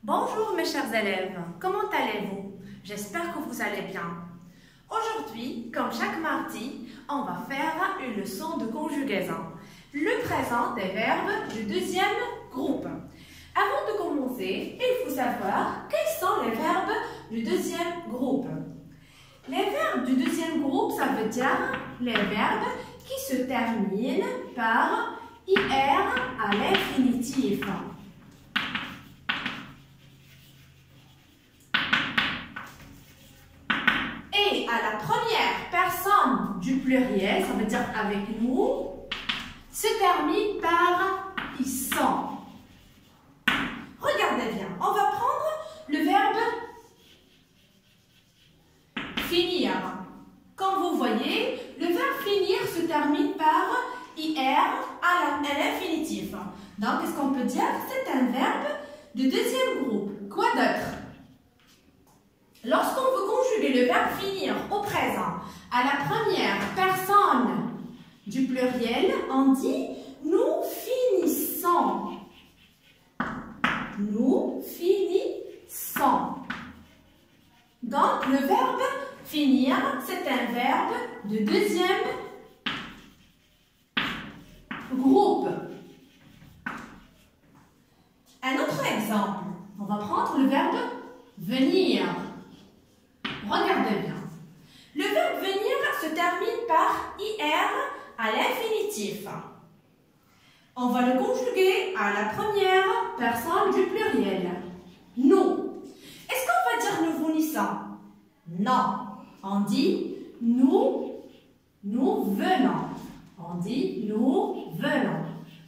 Bonjour mes chers élèves, comment allez-vous? J'espère que vous allez bien. Aujourd'hui, comme chaque mardi, on va faire une leçon de conjugaison. Le présent des verbes du deuxième groupe. Avant de commencer, il faut savoir quels sont les verbes du deuxième groupe. Les verbes du deuxième groupe, ça veut dire les verbes qui se terminent par IR à l'infinitif. Et à la première personne du pluriel, ça veut dire avec nous, se termine par ils sont. Regardez bien, on va prendre le verbe finir. Comme vous voyez, le verbe finir se termine par IR à l'infinitif. Donc, qu'est-ce qu'on peut dire? C'est un verbe de deuxième groupe. Quoi d'autre? Lorsqu'on veut conjuguer le verbe finir au présent à la première personne du pluriel, on dit nous finissons. Nous finissons. Donc, le verbe finir, c'est un verbe de deuxième groupe. Un autre exemple, on va prendre le verbe venir. Regardez bien. Le verbe venir se termine par IR à l'infinitif. On va le conjuguer à la première personne du pluriel. Nous. Est-ce qu'on va dire nous venissons? Non. On dit nous venons. On dit nous venons.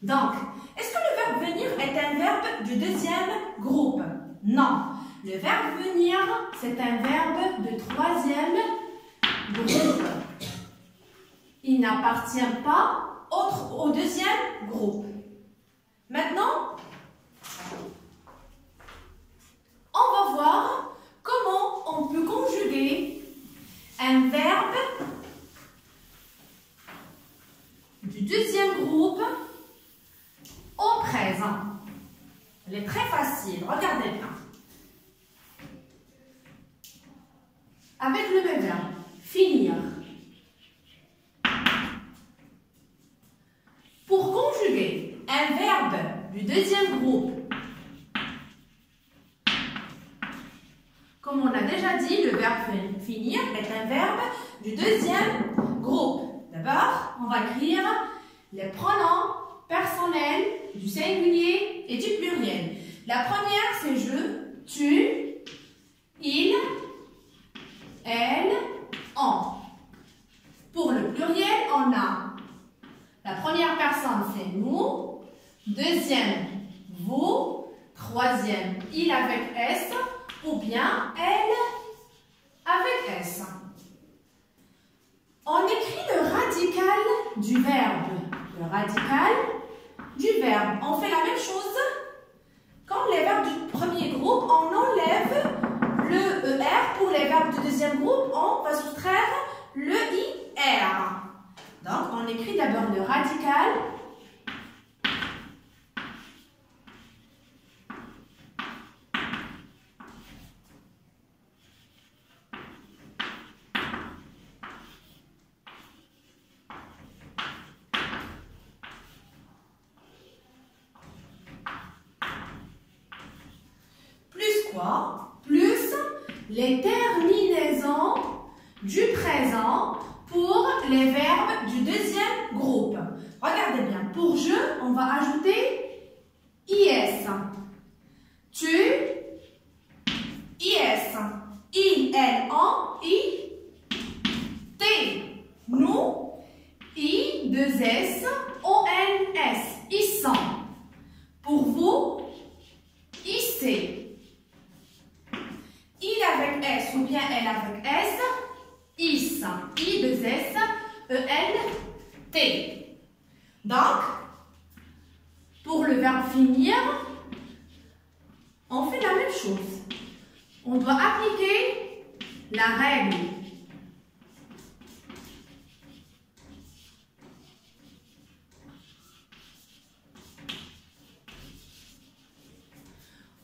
Donc, est-ce que le verbe venir est un verbe du deuxième groupe? Non. Le verbe venir, c'est un verbe de troisième groupe. Il n'appartient pas au deuxième groupe. Maintenant, on va voir comment on peut conjuguer un verbe du deuxième groupe au présent. Il est très facile, regardez bien. Avec le même verbe, finir. Pour conjuguer un verbe du deuxième groupe, comme on a déjà dit, le verbe finir est un verbe du deuxième groupe. D'abord, on va écrire les pronoms personnels du singulier et du pluriel. La première, c'est je, tu, il, elle, on. Pour le pluriel, on a la première personne, c'est nous. Deuxième, vous. Troisième, il avec S. Ou bien elle avec S. On écrit le radical du verbe. Le radical du verbe. On fait la même chose. Comme les verbes du premier groupe, on enlève le ER. Pour les verbes du deuxième groupe, on va soustraire le IR. Donc, on écrit d'abord le radical. Plus les terminaisons du présent pour les verbes du deuxième groupe. Regardez bien, pour je, on va ajouter IS. Tu, IS. Il, elle, on, I, T. Nous, I, 2S, O, N, S. Ils sont. Pour vous, IC. Il avec S ou bien elle avec S, IS, I, 2S, E, N, T. Donc, pour le verbe finir, on fait la même chose. On doit appliquer la règle.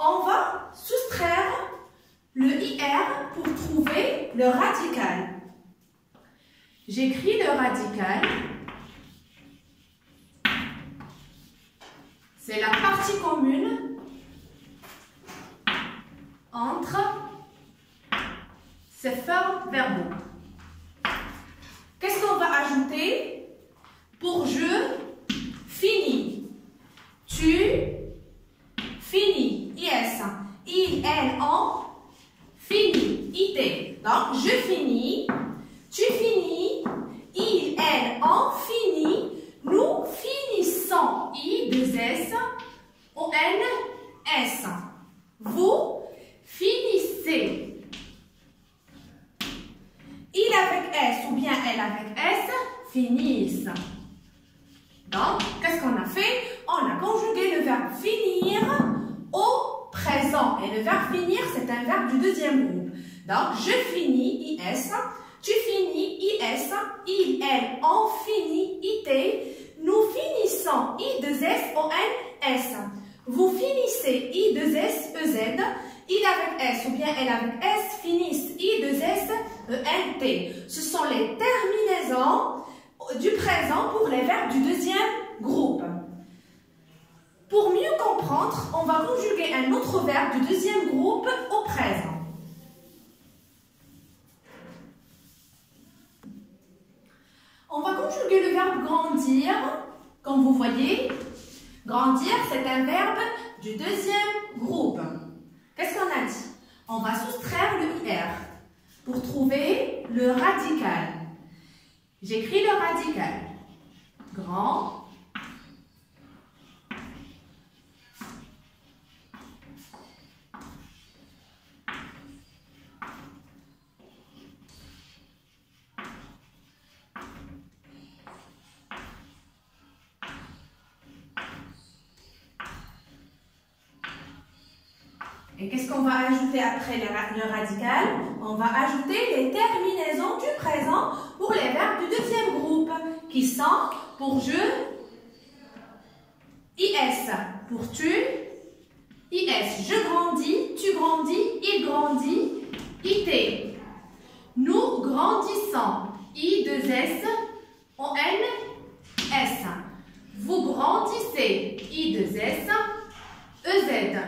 On va le radical. J'écris le radical. C'est la partie commune entre ces formes verbaux. Qu'est-ce qu'on va ajouter? Pour je finis. Tu finis. IS. Il, elle, on finit. IT. Donc, je finis. Tu finis. Il, elle, on finit. Nous finissons. I, 2 S, O, N, S. Vous finissez. Il avec S ou bien elle avec S finissent. Donc, qu'est-ce qu'on a fait? On a conjugué le verbe finir au présent. Et le verbe finir, c'est un verbe du deuxième groupe. Donc, je finis, IS. Tu finis, IS. Il, elle, on finit, IT. Nous finissons, I2S, ON, S. Vous finissez, I2S, EZ. Il avec S ou bien elle avec S finissent, I2S, ENT. Ce sont les terminaisons du présent pour les verbes du deuxième groupe. Pour mieux comprendre, on va conjuguer un autre verbe du deuxième groupe au présent. On va conjuguer le verbe grandir. Comme vous voyez, grandir, c'est un verbe du deuxième groupe. Qu'est-ce qu'on a dit? On va soustraire le IR pour trouver le radical. J'écris le radical. Grand. Et qu'est-ce qu'on va ajouter après le radical? On va ajouter les terminaisons du présent pour les verbes du deuxième groupe, qui sont pour je, IS, pour tu, IS, je grandis, tu grandis, il grandit, IT. Nous grandissons, I2S, ON, S. Vous grandissez, I2S, EZ.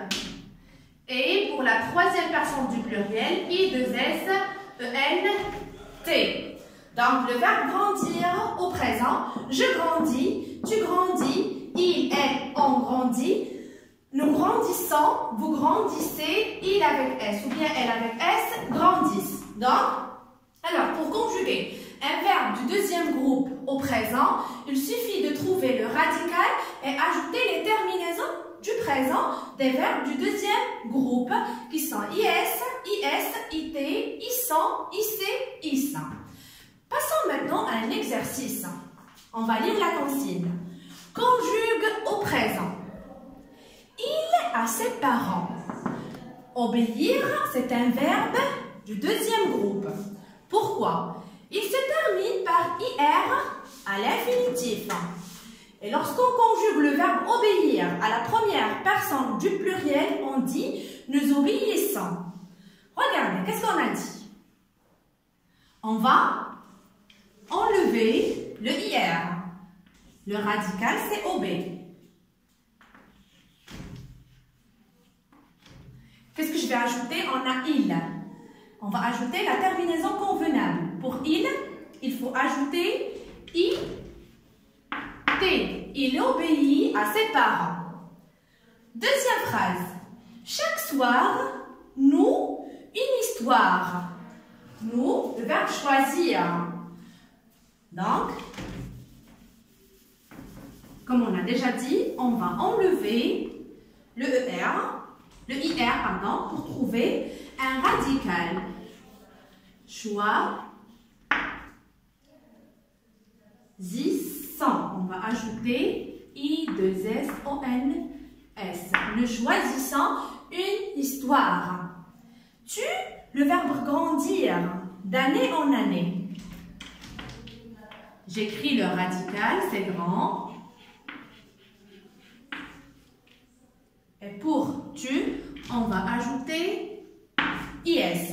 Et pour la troisième personne du pluriel, I2S, EN, T. Donc, le verbe grandir au présent, je grandis, tu grandis, il, elle, on grandit, nous grandissons, vous grandissez, il avec S ou bien elle avec S grandissent. Donc, alors, pour conjuguer un verbe du deuxième groupe au présent, il suffit de trouver le radical et ajouter les terminaisons du présent des verbes du deuxième groupe qui sont IS, IS, IT, ISON, IC, IS. Passons maintenant à un exercice. On va lire la consigne. Conjugue au présent. Il a ses parents. Obéir, c'est un verbe du deuxième groupe. Pourquoi? Il se termine par IR à l'infinitif. Et lorsqu'on conjugue le verbe obéir à la première personne du pluriel, on dit « nous obéissons ». Regardez, qu'est-ce qu'on a dit? On va enlever le IR. Le radical, c'est obé. Qu'est-ce que je vais ajouter? On a il. On va ajouter la terminaison convenable. Pour il faut ajouter i. Il obéit à ses parents. Deuxième phrase. Chaque soir, nous, une histoire. Nous, le verbe choisir. Donc, comme on a déjà dit, on va enlever le IR, pour trouver un radical. On va ajouter I2SONS. Nous choisissons une histoire. Tu, le verbe grandir, d'année en année. J'écris le radical, c'est grand. Et pour tu, on va ajouter IS.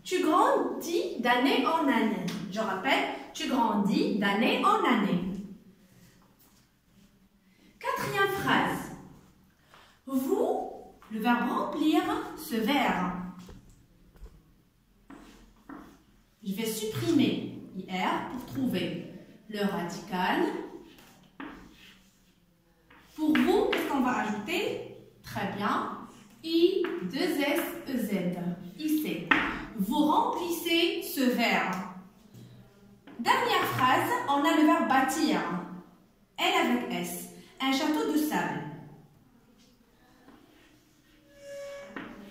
Tu grandis d'année en année. Je rappelle, tu grandis d'année en année. Quatrième phrase. Vous, le verbe remplir ce verbe. Je vais supprimer IR pour trouver le radical. Pour vous, qu'est-ce qu'on va ajouter? Très bien. I, 2S, EZ. IC. Vous remplissez ce verbe. Dernière phrase, on a le verbe bâtir. L avec S. Un château de sable.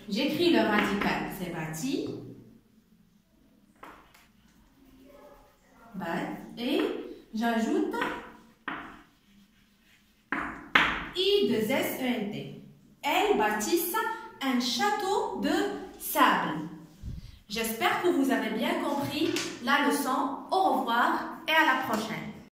J'écris le radical, c'est bâti. Et j'ajoute I, 2S, ENT. Elles bâtissent un château de sable. J'espère que vous avez bien compris la leçon. Au revoir et à la prochaine.